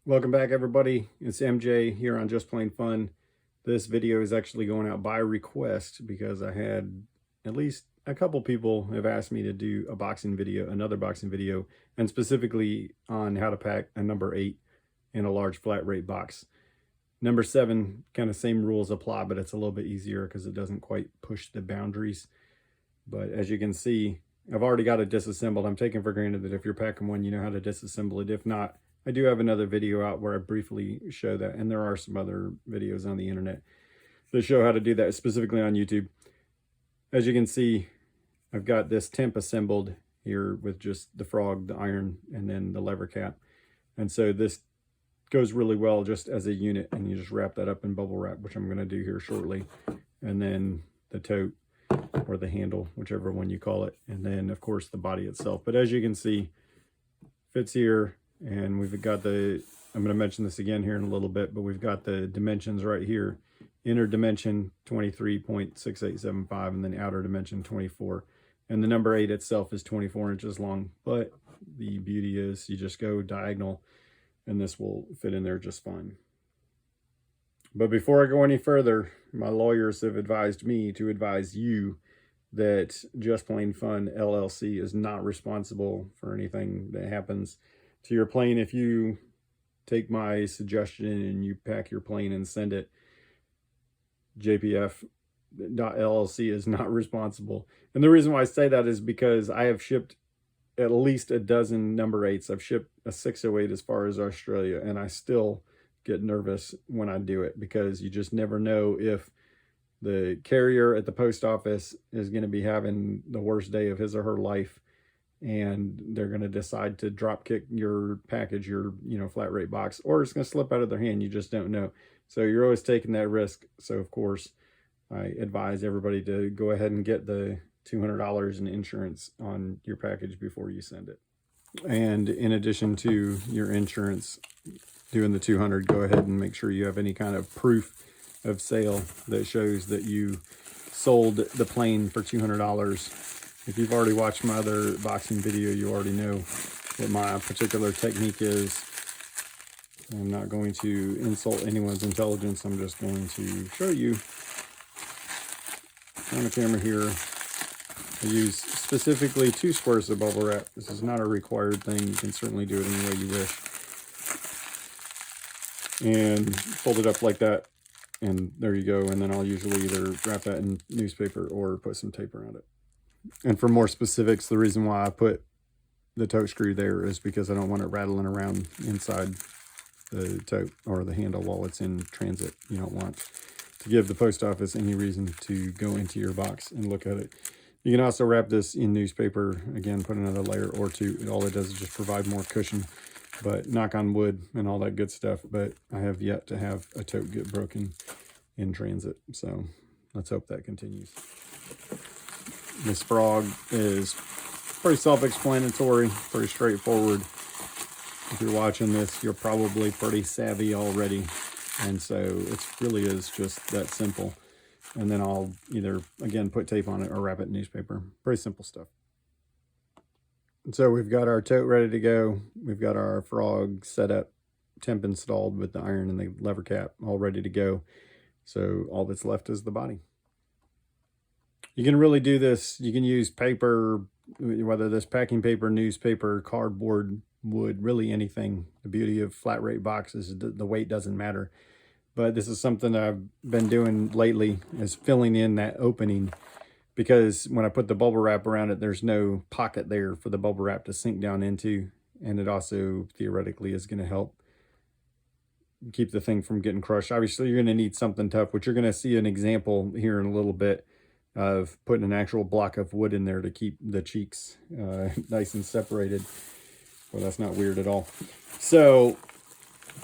Welcome back, everybody. It's MJ here on Just Plain Fun. This video is actually going out by request because I had at least a couple people have asked me to do a boxing video, another boxing video, and specifically on how to pack a number 8 in a large flat rate box. Number 7, kind of same rules apply, but it's a little bit easier because it doesn't quite push the boundaries. But as you can see, I've already got it disassembled. I'm taking for granted that if you're packing one, you know how to disassemble it. If not, I do have another video out where I briefly show that, and there are some other videos on the internet that show how to do that, specifically on YouTube. As you can see, I've got this temp assembled here with just the frog, the iron, and then the lever cap. And so this goes really well just as a unit, and you just wrap that up in bubble wrap, which I'm going to do here shortly. And then the tote, or the handle, whichever one you call it, and then of course the body itself. But as you can see, fits here. And we've got I'm going to mention this again here in a little bit, but we've got the dimensions right here. Inner dimension 23.6875, and then outer dimension 24. And the number 8 itself is 24 inches long. But the beauty is you just go diagonal and this will fit in there just fine. But before I go any further, my lawyers have advised me to advise you that Just Plain Fun LLC is not responsible for anything that happens to your plane. If you take my suggestion and you pack your plane and send it, JPF.LLC is not responsible. And the reason why I say that is because I have shipped at least a dozen number 8s. I've shipped a 608 as far as Australia, and I still get nervous when I do it because you just never know if the carrier at the post office is going to be having the worst day of his or her life, and they're going to decide to drop kick your package, your flat rate box, or it's going to slip out of their hand. You just don't know. So you're always taking that risk. So of course, I advise everybody to go ahead and get the $200 in insurance on your package before you send it. And in addition to your insurance, doing the 200, go ahead and make sure you have any kind of proof of sale that shows that you sold the plane for $200. If you've already watched my other boxing video, you already know what my particular technique is. I'm not going to insult anyone's intelligence. I'm just going to show you on the camera here. I use specifically 2 squares of bubble wrap. This is not a required thing. You can certainly do it any way you wish. And fold it up like that. And there you go. And then I'll usually either wrap that in newspaper or put some tape around it. And for more specifics, the reason why I put the tote screw there is because I don't want it rattling around inside the tote or the handle while it's in transit. You don't want to give the post office any reason to go into your box and look at it. You can also wrap this in newspaper. Again, put another layer or 2. All it does is just provide more cushion. But knock on wood and all that good stuff. But I have yet to have a tote get broken in transit. So let's hope that continues. This frog is pretty self-explanatory, pretty straightforward. If you're watching this, you're probably pretty savvy already. And so it really is just that simple. And then I'll either, again, put tape on it or wrap it in newspaper. Pretty simple stuff. So we've got our tote ready to go. We've got our frog set up, temp installed with the iron and the lever cap all ready to go. So all that's left is the body. You can really do this. You can use paper, whether this packing paper, newspaper, cardboard, wood, really anything. The beauty of flat rate boxes is the weight doesn't matter. But this is something I've been doing lately, is filling in that opening, because when I put the bubble wrap around it, there's no pocket there for the bubble wrap to sink down into. And it also theoretically is going to help keep the thing from getting crushed. Obviously, you're going to need something tough, which you're going to see an example here in a little bit of putting an actual block of wood in there to keep the cheeks nice and separated. Well, that's not weird at all. So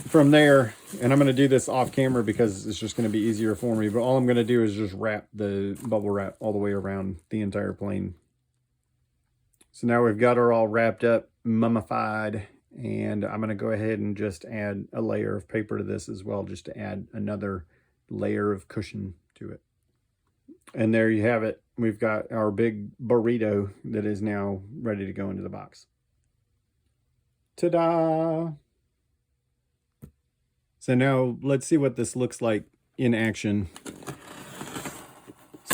from there, and I'm going to do this off camera because it's just going to be easier for me, but all I'm going to do is just wrap the bubble wrap all the way around the entire plane. So now we've got her all wrapped up, mummified, and I'm going to go ahead and just add a layer of paper to this as well, just to add another layer of cushion to it. And there you have it. We've got our big burrito that is now ready to go into the box. Ta-da! So now let's see what this looks like in action.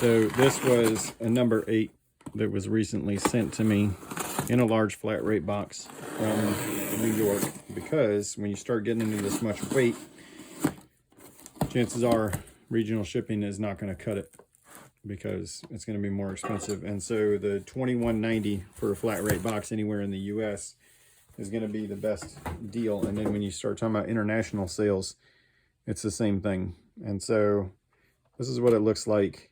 So this was a number 8 that was recently sent to me in a large flat rate box from New York, because when you start getting into this much weight, chances are regional shipping is not going to cut it, because it's going to be more expensive. And so the $21.90 for a flat rate box anywhere in the US is going to be the best deal. And then when you start talking about international sales, it's the same thing. And so this is what it looks like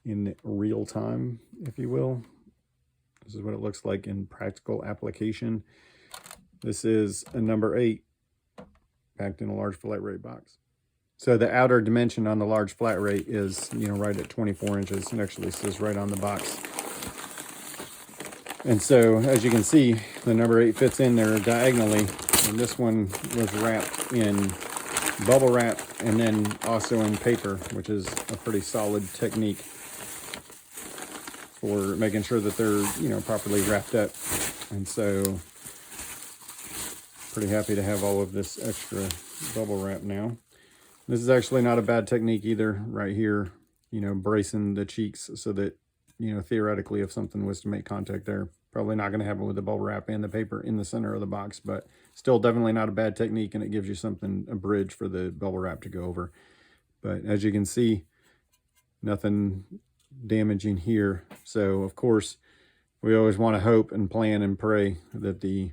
in real time, if you will. This is what it looks like in practical application. This is a number 8 packed in a large flat rate box. So the outer dimension on the large flat rate is, right at 24 inches. It actually says right on the box. And so, as you can see, the number 8 fits in there diagonally. And this one was wrapped in bubble wrap and then also in paper, which is a pretty solid technique for making sure that they're, properly wrapped up. And so, pretty happy to have all of this extra bubble wrap now. This is actually not a bad technique either, right here, bracing the cheeks so that, theoretically, if something was to make contact there, probably not going to happen with the bubble wrap and the paper in the center of the box, but still definitely not a bad technique, and it gives you something, a bridge for the bubble wrap to go over. But as you can see, nothing damaging here. So, of course, we always want to hope and plan and pray that the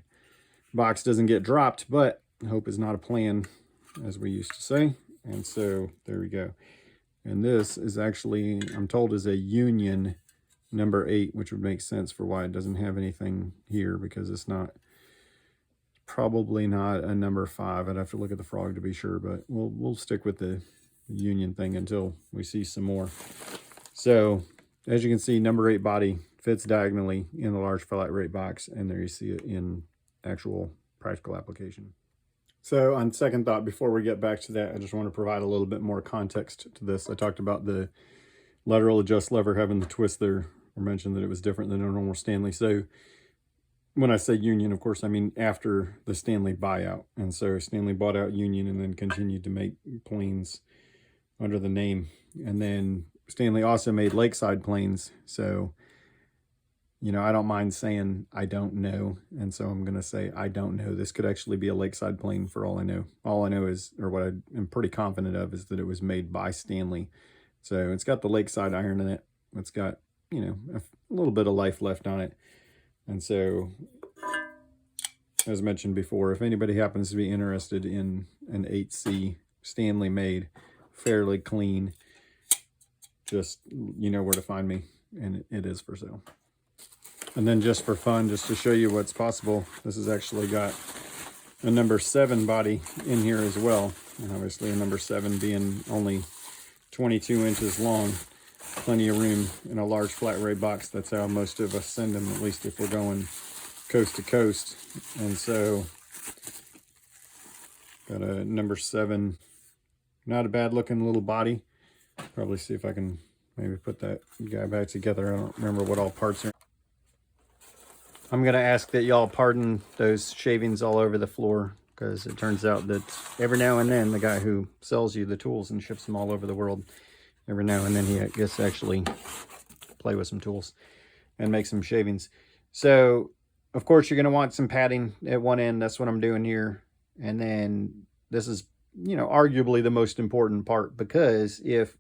box doesn't get dropped, but hope is not a plan, as we used to say. And so there we go. And this is actually, I'm told, is a union number 8, which would make sense for why it doesn't have anything here, because it's probably not a number 5. I'd have to look at the frog to be sure, but we'll stick with the union thing until we see some more. So as you can see, number 8 body fits diagonally in the large flat rate box, and there you see it in actual practical application. So on second thought, before we get back to that, I just want to provide a little bit more context to this. I talked about the lateral adjust lever having the twist there, or mentioned that it was different than a normal Stanley. So when I say union, of course, I mean after the Stanley buyout. And so Stanley bought out Union and then continued to make planes under the name. And then Stanley also made Lakeside planes. So, I don't mind saying I don't know. And so I'm going to say I don't know. This could actually be a Lakeside plane for all I know. All I know is, or what I am pretty confident of, is that it was made by Stanley. So it's got the Lakeside iron in it. It's got, a little bit of life left on it. And so, as mentioned before, if anybody happens to be interested in an 8C Stanley made, fairly clean, just, where to find me. And it is for sale. And then just for fun, just to show you what's possible, this has actually got a number 7 body in here as well. And obviously a number 7 being only 22 inches long, plenty of room in a large flat rate box. That's how most of us send them, at least if we're going coast to coast. And so got a number 7, not a bad looking little body. Probably see if I can maybe put that guy back together. I don't remember what all parts are. I'm going to ask that y'all pardon those shavings all over the floor, because it turns out that every now and then the guy who sells you the tools and ships them all over the world, every now and then he gets to actually play with some tools and make some shavings. So, of course, you're going to want some padding at one end. That's what I'm doing here. And then this is, arguably the most important part, because if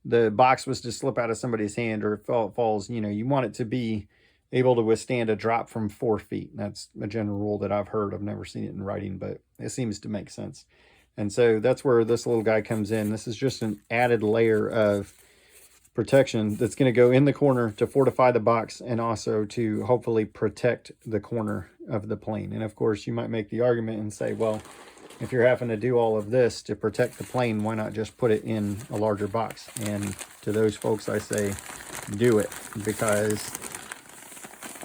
the box was to slip out of somebody's hand or it falls, you want it to be able to withstand a drop from 4 feet. That's a general rule that I've heard. I've never seen it in writing, but it seems to make sense. And so that's where this little guy comes in. This is just an added layer of protection that's going to go in the corner to fortify the box and also to hopefully protect the corner of the plane. And of course, you might make the argument and say, well, if you're having to do all of this to protect the plane, why not just put it in a larger box? And to those folks, I say, do it, because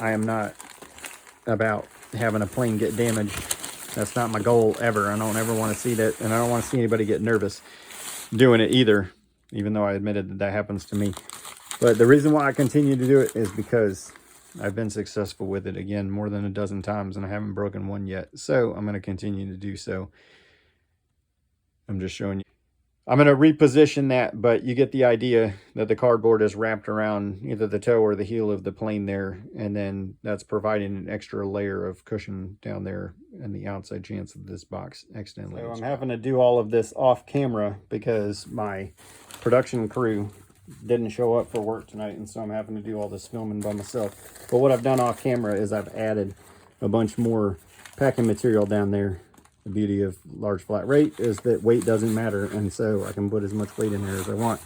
I am not about having a plane get damaged. That's not my goal ever. I don't ever want to see that, and I don't want to see anybody get nervous doing it either, even though I admitted that that happens to me. But the reason why I continue to do it is because I've been successful with it, again, more than a dozen times, and I haven't broken one yet. So I'm going to continue to do so. I'm just showing you. I'm going to reposition that, but you get the idea that the cardboard is wrapped around either the toe or the heel of the plane there, and then that's providing an extra layer of cushion down there and the outside chance that this box accidentally. So I'm having to do all of this off camera because my production crew didn't show up for work tonight, and so I'm having to do all this filming by myself. But what I've done off camera is I've added a bunch more packing material down there. The beauty of large flat rate is that weight doesn't matter, and so I can put as much weight in there as I want.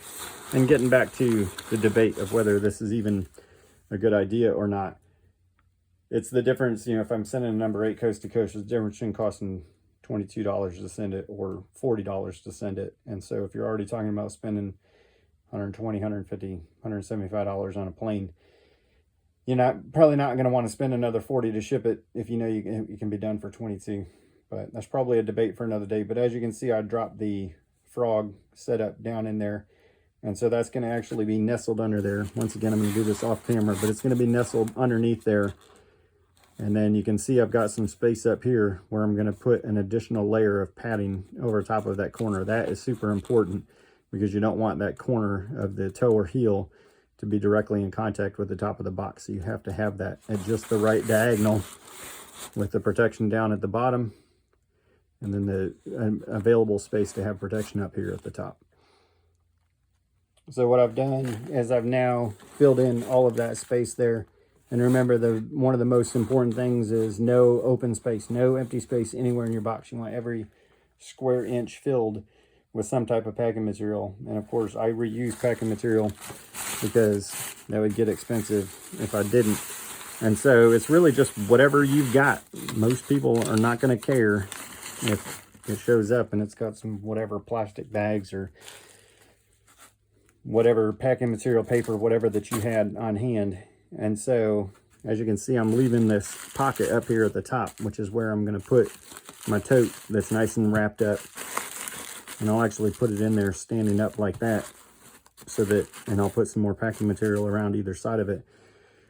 And getting back to the debate of whether this is even a good idea or not, it's the difference, you know, if I'm sending a number 8 coast to coast, it's the difference between costing $22 to send it or $40 to send it. And so if you're already talking about spending $120, $150, $175 on a plane, you're probably not going to want to spend another $40 to ship it if you know you can be done for $22. But that's probably a debate for another day. But as you can see, I dropped the frog setup down in there. And so that's going to actually be nestled under there. Once again, I'm going to do this off camera, but it's going to be nestled underneath there. And then you can see I've got some space up here where I'm going to put an additional layer of padding over top of that corner. That is super important because you don't want that corner of the toe or heel to be directly in contact with the top of the box. So you have to have that at just the right diagonal with the protection down at the bottom, and then the available space to have protection up here at the top. So what I've done is I've now filled in all of that space there. And remember, one of the most important things is no open space, no empty space anywhere in your box. You want every square inch filled with some type of packing material. And of course, I reuse packing material because that would get expensive if I didn't. And so it's really just whatever you've got. Most people are not going to care if it shows up and it's got some whatever plastic bags or whatever packing material, paper, whatever that you had on hand. And so as you can see, I'm leaving this pocket up here at the top, which is where I'm going to put my tote that's nice and wrapped up. And I'll actually put it in there standing up like that, so that, and I'll put some more packing material around either side of it,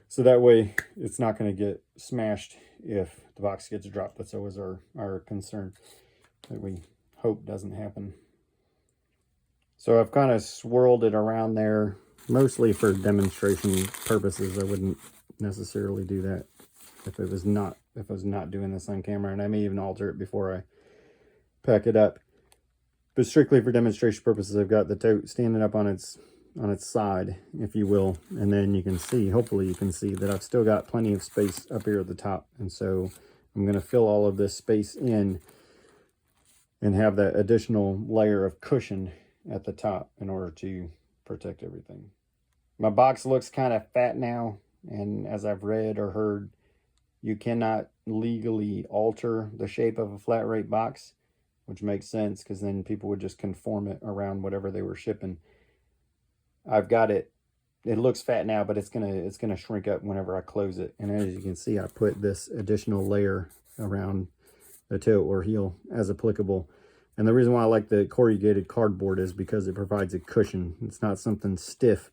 so that way it's not going to get smashed if the box gets dropped. That's always our concern, that we hope doesn't happen. So I've kind of swirled it around there, mostly for demonstration purposes. I wouldn't necessarily do that if I was not doing this on camera, and I may even alter it before I pack it up. But strictly for demonstration purposes, I've got the tote standing up on its side, if you will, and then you can see, hopefully you can see, that I've still got plenty of space up here at the top. And so I'm going to fill all of this space in and have that additional layer of cushion at the top in order to protect everything. My box looks kind of fat now, and as I've read or heard, you cannot legally alter the shape of a flat rate box, which makes sense because then people would just conform it around whatever they were shipping. I've got it. It looks fat now, but it's gonna shrink up whenever I close it. And as you can see, I put this additional layer around the toe or heel as applicable. And the reason why I like the corrugated cardboard is because it provides a cushion. It's not something stiff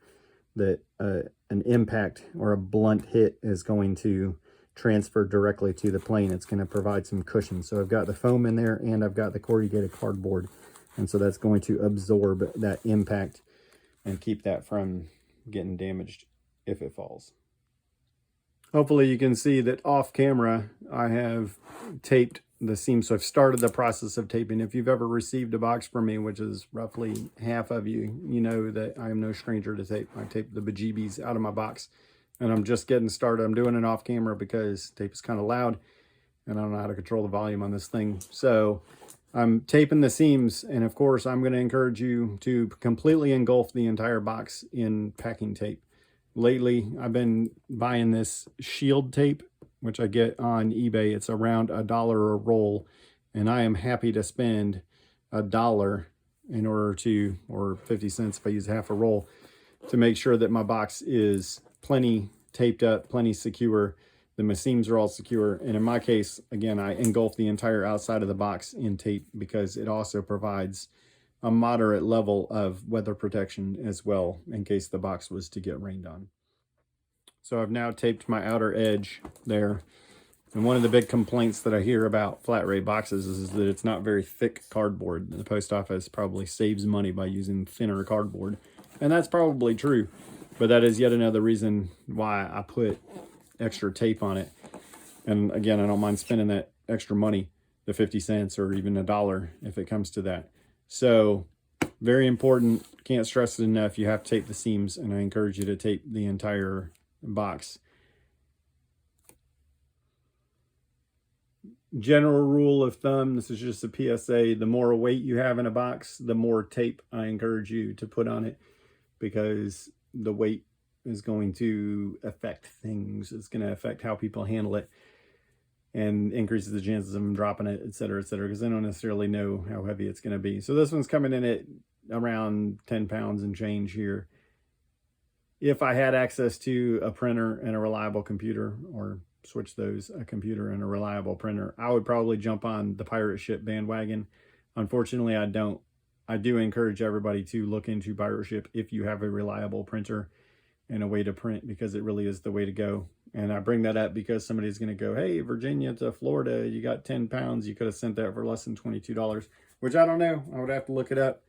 that an impact or a blunt hit is going to transfer directly to the plane. It's going to provide some cushion. So I've got the foam in there and I've got the corrugated cardboard. And so that's going to absorb that impact and keep that from getting damaged if it falls. Hopefully you can see that off camera I have taped the seam. So I've started the process of taping. If you've ever received a box from me, which is roughly half of you, you know that I am no stranger to tape. I tape the bejeebies out of my box, and I'm just getting started. I'm doing it off camera because tape is kind of loud and I don't know how to control the volume on this thing. So I'm taping the seams, and of course I'm going to encourage you to completely engulf the entire box in packing tape. Lately I've been buying this shield tape, which I get on eBay. It's around $1 a roll, and I am happy to spend $1 in order to, or 50 cents if I use half a roll, to make sure that my box is plenty taped up, plenty secure, that my seams are all secure. And in my case, again, I engulf the entire outside of the box in tape because it also provides a moderate level of weather protection as well in case the box was to get rained on. So I've now taped my outer edge there, And one of the big complaints that I hear about flat rate boxes is that it's not very thick cardboard. The post office probably saves money by using thinner cardboard. And that's probably true. But that is yet another reason why I put extra tape on it. And again, I don't mind spending that extra money, the 50 cents or even $1 if it comes to that. So very important. Can't stress it enough. You have to tape the seams, and I encourage you to tape the entire box. General rule of thumb, this is just a PSA, the more weight you have in a box, the more tape I encourage you to put on it, because the weight is going to affect things. It's going to affect how people handle it and increases the chances of them dropping it, etc., because they don't necessarily know how heavy it's going to be. So this one's coming in at around 10 pounds and change here. If I had access to a printer and a reliable computer, or switch those, a computer and a reliable printer, I would probably jump on the pirate ship bandwagon. Unfortunately, I don't. I do encourage everybody to look into pirate ship if you have a reliable printer and a way to print, because it really is the way to go. And I bring that up because somebody's going to go, hey, Virginia to Florida, you got 10 pounds. You could have sent that for less than $22, which I don't know. I would have to look it up.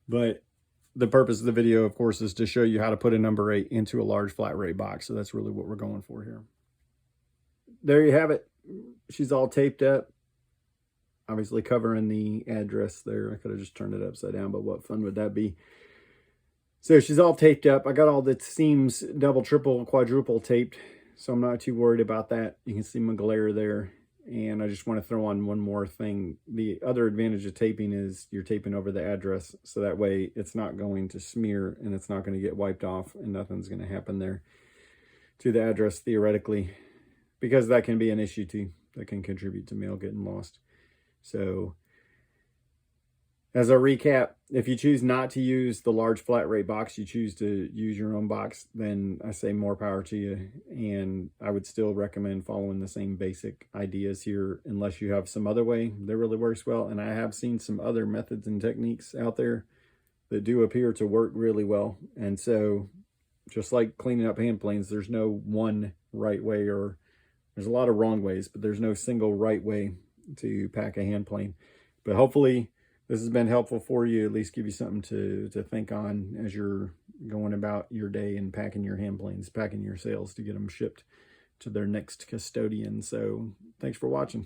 But the purpose of the video, of course, is to show you how to put a number 8 into a large flat rate box. So that's really what we're going for here. There you have it. She's all taped up, obviously covering the address there. I could have just turned it upside down, but what fun would that be? So she's all taped up. I got all the seams double, triple, quadruple taped, so I'm not too worried about that. You can see my glare there. And I just want to throw on one more thing. The other advantage of taping is you're taping over the address, so that way it's not going to smear and it's not going to get wiped off, and nothing's going to happen there to the address theoretically, because that can be an issue too. That can contribute to mail getting lost. So as a recap, if you choose not to use the large flat rate box, you choose to use your own box, then I say more power to you. And I would still recommend following the same basic ideas here, unless you have some other way that really works well. And I have seen some other methods and techniques out there that do appear to work really well. And so just like cleaning up hand planes, there's no one right way, or there's a lot of wrong ways, but there's no single right way to pack a hand plane. But hopefully this has been helpful for you, at least give you something to think on as you're going about your day and packing your hand planes, packing your sales to get them shipped to their next custodian. So thanks for watching.